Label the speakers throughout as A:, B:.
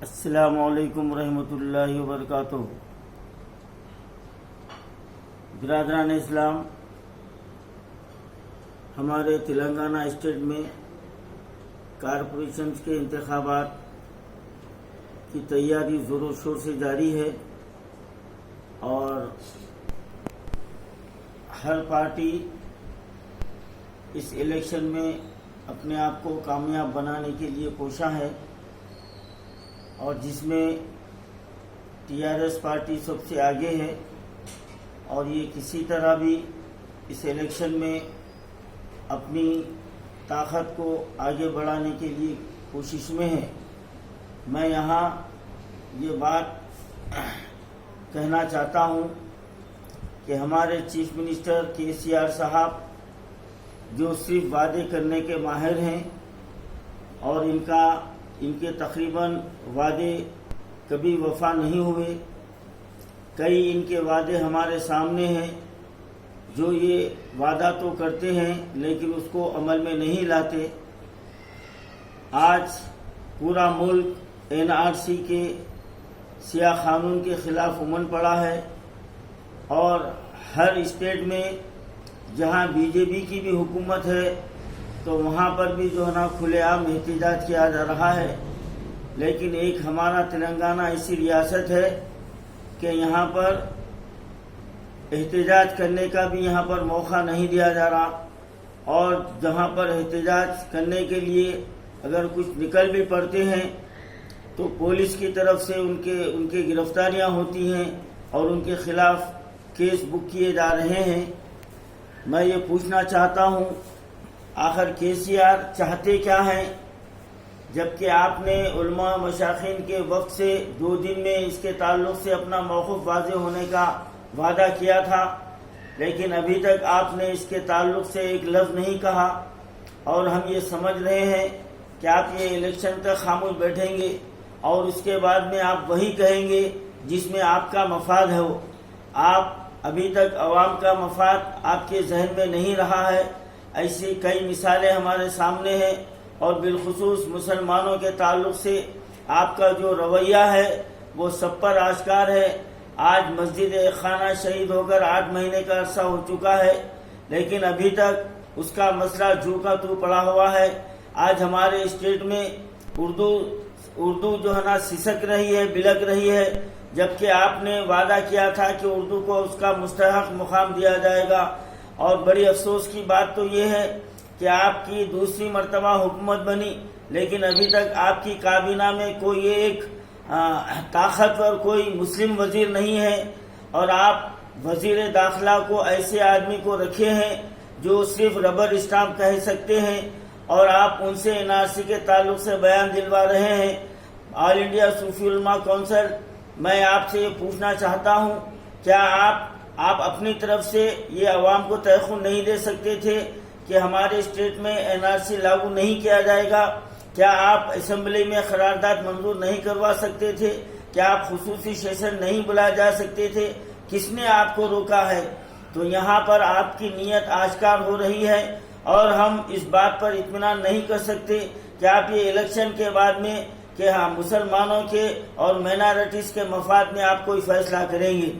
A: السلام علیکم ورحمۃ اللہ وبرکاتہ۔ برادران اسلام، ہمارے تلنگانہ اسٹیٹ میں کارپوریشنز کے انتخابات کی تیاری زور و شور سے جاری ہے اور ہر پارٹی اس الیکشن میں اپنے آپ کو کامیاب بنانے کے لیے کوشاں ہے، اور جس میں ٹی آر ایس پارٹی سب سے آگے ہے، اور یہ کسی طرح بھی اس الیکشن میں اپنی طاقت کو آگے بڑھانے کے لیے کوشش میں ہے۔ میں یہاں یہ بات کہنا چاہتا ہوں کہ ہمارے چیف منسٹر KCR صاحب جو صرف وعدے کرنے کے ماہر ہیں، اور ان کے تقریباً وعدے کبھی وفا نہیں ہوئے۔ کئی ان کے وعدے ہمارے سامنے ہیں جو یہ وعدہ تو کرتے ہیں لیکن اس کو عمل میں نہیں لاتے۔ آج پورا ملک NRC کے سیاہ قانون کے خلاف امن پڑا ہے، اور ہر اسٹیٹ میں جہاں BJP کی بھی حکومت ہے تو وہاں پر بھی جو ہے نا کھلے عام احتجاج کیا جا رہا ہے، لیکن ایک ہمارا تلنگانہ ایسی ریاست ہے کہ یہاں پر احتجاج کرنے کا بھی یہاں پر موقع نہیں دیا جا رہا، اور جہاں پر احتجاج کرنے کے لیے اگر کچھ نکل بھی پڑتے ہیں تو پولیس کی طرف سے ان کے گرفتاریاں ہوتی ہیں اور ان کے خلاف کیس بک کیے جا رہے ہیں۔ میں یہ پوچھنا چاہتا ہوں، آخر KCR چاہتے کیا ہیں؟ جبکہ آپ نے علماء مشائخین کے وقت سے 2 دن میں اس کے تعلق سے اپنا موقف واضح ہونے کا وعدہ کیا تھا، لیکن ابھی تک آپ نے اس کے تعلق سے ایک لفظ نہیں کہا، اور ہم یہ سمجھ رہے ہیں کہ آپ یہ الیکشن تک خاموش بیٹھیں گے اور اس کے بعد میں آپ وہی کہیں گے جس میں آپ کا مفاد ہے۔ آپ ابھی تک عوام کا مفاد آپ کے ذہن میں نہیں رہا ہے۔ ایسی کئی مثالیں ہمارے سامنے ہیں، اور بالخصوص مسلمانوں کے تعلق سے آپ کا جو رویہ ہے وہ سب پر آشکار ہے۔ آج مسجد خانہ شہید ہو کر 8 مہینے کا عرصہ ہو چکا ہے، لیکن ابھی تک اس کا مسئلہ جو کا تو پڑا ہوا ہے۔ آج ہمارے اسٹیٹ میں اردو جو ہے نا سسک رہی ہے، بلک رہی ہے، جبکہ آپ نے وعدہ کیا تھا کہ اردو کو اس کا مستحق مقام دیا جائے گا۔ اور بڑی افسوس کی بات تو یہ ہے کہ آپ کی دوسری مرتبہ حکومت بنی، لیکن ابھی تک آپ کی کابینہ میں کوئی ایک طاقتور کوئی مسلم وزیر نہیں ہے، اور آپ وزیر داخلہ کو ایسے آدمی کو رکھے ہیں جو صرف ربر اسٹامپ کہہ سکتے ہیں، اور آپ ان سے NRC کے تعلق سے بیان دلوا رہے ہیں۔ آل انڈیا صوفی علماء کونسل، میں آپ سے یہ پوچھنا چاہتا ہوں، کیا آپ اپنی طرف سے یہ عوام کو تیقن نہیں دے سکتے تھے کہ ہمارے اسٹیٹ میں NRC لاگو نہیں کیا جائے گا؟ کیا آپ اسمبلی میں قرارداد منظور نہیں کروا سکتے تھے؟ کیا آپ خصوصی سیشن نہیں بلائے جا سکتے تھے؟ کس نے آپ کو روکا ہے؟ تو یہاں پر آپ کی نیت آشکار ہو رہی ہے، اور ہم اس بات پر اطمینان نہیں کر سکتے کہ آپ یہ الیکشن کے بعد میں کہ ہاں مسلمانوں کے اور مائنارٹیز کے مفاد میں آپ کوئی فیصلہ کریں گے۔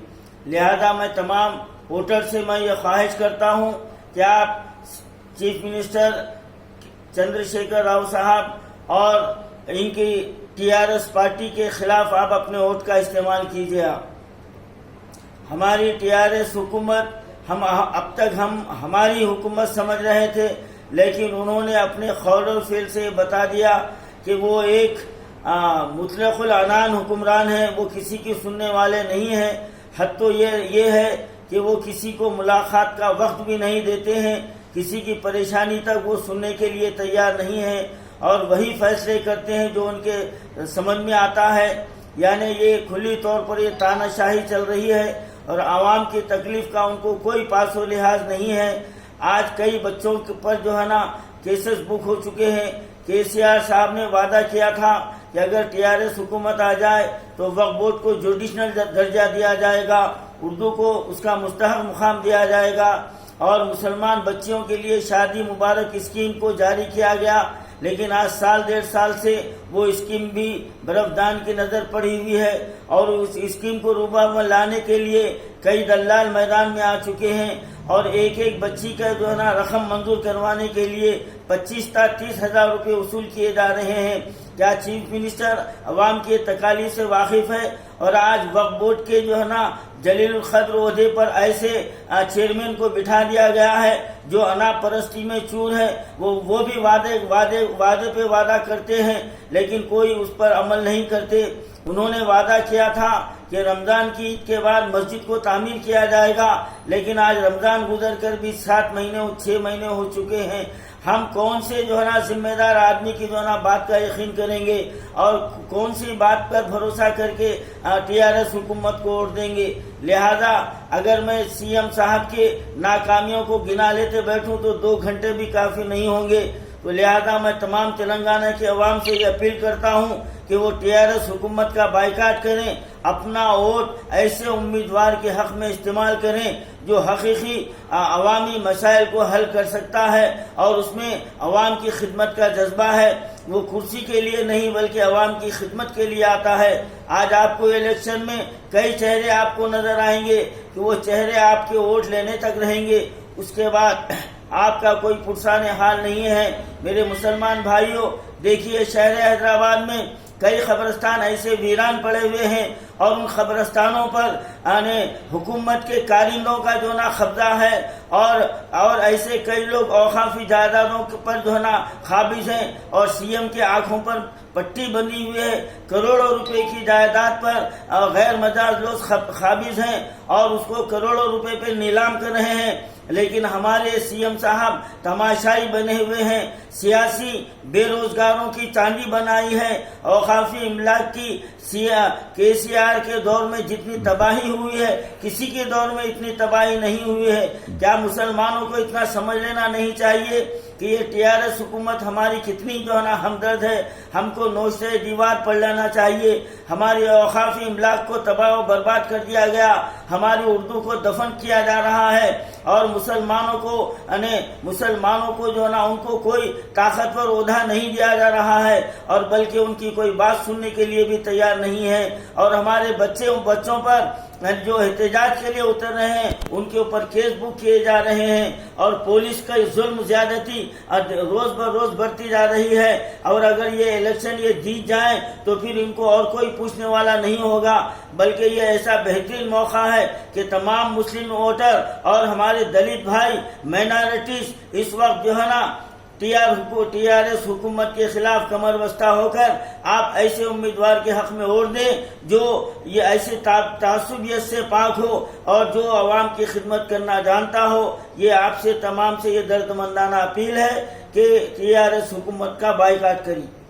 A: لہذا میں تمام ووٹر سے میں یہ خواہش کرتا ہوں کہ آپ چیف منسٹر چندر شیکھر راؤ صاحب اور ان کی TRS پارٹی کے خلاف آپ اپنے ووٹ کا استعمال کیجیے۔ ہماری TRS حکومت اب تک ہماری حکومت سمجھ رہے تھے، لیکن انہوں نے اپنے قول اور فعل سے بتا دیا کہ وہ ایک مطلق العنان حکمران ہے، وہ کسی کی سننے والے نہیں ہیں۔ حد تو یہ ہے کہ وہ کسی کو ملاقات کا وقت بھی نہیں دیتے ہیں، کسی کی پریشانی تک وہ سننے کے لیے تیار نہیں ہیں، اور وہی فیصلے کرتے ہیں جو ان کے سمجھ میں آتا ہے۔ یعنی یہ کھلی طور پر یہ تانا شاہی چل رہی ہے، اور عوام کی تکلیف کا ان کو کوئی پاس و لحاظ نہیں ہے۔ آج کئی بچوں پر جو ہے نا کیسز بک ہو چکے ہیں۔ KCR صاحب نے وعدہ کیا تھا کہ اگر TRS حکومت آ جائے تو وقف بورڈ کو جوڈیشنل درجہ دیا جائے گا، اردو کو اس کا مستحق مقام دیا جائے گا، اور مسلمان بچیوں کے لیے شادی مبارک اسکیم کو جاری کیا گیا، لیکن آج سال 1.5 سال سے وہ اسکیم بھی برفدان کی نظر پڑی ہوئی ہے، اور اس اسکیم کو روبہ میں لانے کے لیے کئی دلال میدان میں آ چکے ہیں، اور ایک ایک بچی کا جو ہے نا رقم منظور کروانے کے لیے 25 تا 30 ہزار روپے وصول کیے جا رہے ہیں۔ کیا چیف منسٹر عوام کی تکالیف سے واقف ہے؟ اور آج وقف بورڈ کے جو ہے نا جلیل القدر عہدے پر ایسے چیئرمین کو بٹھا دیا گیا ہے جو انا پرستی میں چور ہے، وہ بھی وعدے پہ وعدہ کرتے ہیں لیکن کوئی اس پر عمل نہیں کرتے۔ انہوں نے وعدہ کیا تھا کہ رمضان کی عید کے بعد مسجد کو تعمیر کیا جائے گا، لیکن آج رمضان گزر کر بھی 7 مہینے 6 مہینے ہو چکے ہیں۔ ہم کون سے جو ہے نا ذمہ دار آدمی کی جو ہے نا بات کا یقین کریں گے اور کون سی بات پر بھروسہ کر کے TRS حکومت کو ووٹ دیں گے؟ لہذا اگر میں CM صاحب کے ناکامیوں کو گنا لیتے بیٹھوں تو 2 گھنٹے بھی کافی نہیں ہوں گے۔ تو لہذا میں تمام تلنگانہ کے عوام سے یہ اپیل کرتا ہوں کہ وہ TRS حکومت کا بائیکاٹ کریں، اپنا ووٹ ایسے امیدوار کے حق میں استعمال کریں جو حقیقی عوامی مسائل کو حل کر سکتا ہے اور اس میں عوام کی خدمت کا جذبہ ہے۔ وہ کرسی کے لیے نہیں بلکہ عوام کی خدمت کے لیے آتا ہے۔ آج آپ کو الیکشن میں کئی چہرے آپ کو نظر آئیں گے کہ وہ چہرے آپ کے ووٹ لینے تک رہیں گے، اس کے بعد آپ کا کوئی پرسان حال نہیں ہے۔ میرے مسلمان بھائیوں، دیکھیے شہر حیدرآباد میں کئی قبرستان ایسے ویران پڑے ہوئے ہیں اور ان قبرستانوں پر حکومت کے کارندوں کا جو نا قبضہ ہے، اور ایسے کئی لوگ اوقافی جائیدادوں پر جو ہے نا قابض ہیں اور CM کے آنکھوں پر پٹی بندھی ہوئی ہے۔ کروڑوں روپے کی جائیداد پر غیر مجاز لوگ قابض ہیں اور اس کو کروڑوں روپے پہ نیلام کر رہے ہیں، لیکن ہمارے CM صاحب تماشائی بنے ہوئے ہیں، سیاسی بے روزگاروں کی چاندی بنائی ہے۔ اوقافی املاک کی KCR کے دور میں جتنی تباہی ہوئی ہے کسی کے دور میں اتنی تباہی نہیں ہوئی ہے۔ کیا مسلمانوں کو اتنا سمجھ لینا نہیں چاہیے کہ یہ TRS حکومت ہماری کتنی جو ہے نا ہمدرد ہے؟ ہم کو نوش دیوار پڑھ لینا چاہیے۔ ہماری اوقافی املاک کو تباہ و برباد کر دیا گیا، ہماری اردو کو دفن کیا جا رہا ہے، اور مسلمانوں کو جو ہے نا ان کو کوئی طاقتور عہدہ نہیں دیا جا رہا ہے، اور بلکہ ان کی کوئی بات سننے کے لیے بھی تیار نہیں ہے۔ اور ہمارے بچوں پر جو احتجاج کے لیے اتر رہے ہیں ان کے اوپر کیس بک کیے جا رہے ہیں، اور پولیس کا ظلم زیادتی روز بروز بڑھتی جا رہی ہے۔ اور اگر یہ الیکشن جیت جائیں تو پھر ان کو اور کوئی پوچھنے والا نہیں ہوگا، بلکہ یہ ایسا بہترین موقع ہے کہ تمام مسلم ووٹر اور ہمارے دلت بھائی مائنارٹیز اس وقت جو ہے نا TRS حکومت کے خلاف کمر بستہ ہو کر آپ ایسے امیدوار کے حق میں ووٹ دیں جو یہ ایسے تعصبیت سے پاک ہو اور جو عوام کی خدمت کرنا جانتا ہو۔ یہ آپ سے تمام سے یہ دردمندانہ اپیل ہے کہ TRS حکومت کا بائیکاٹ کریں۔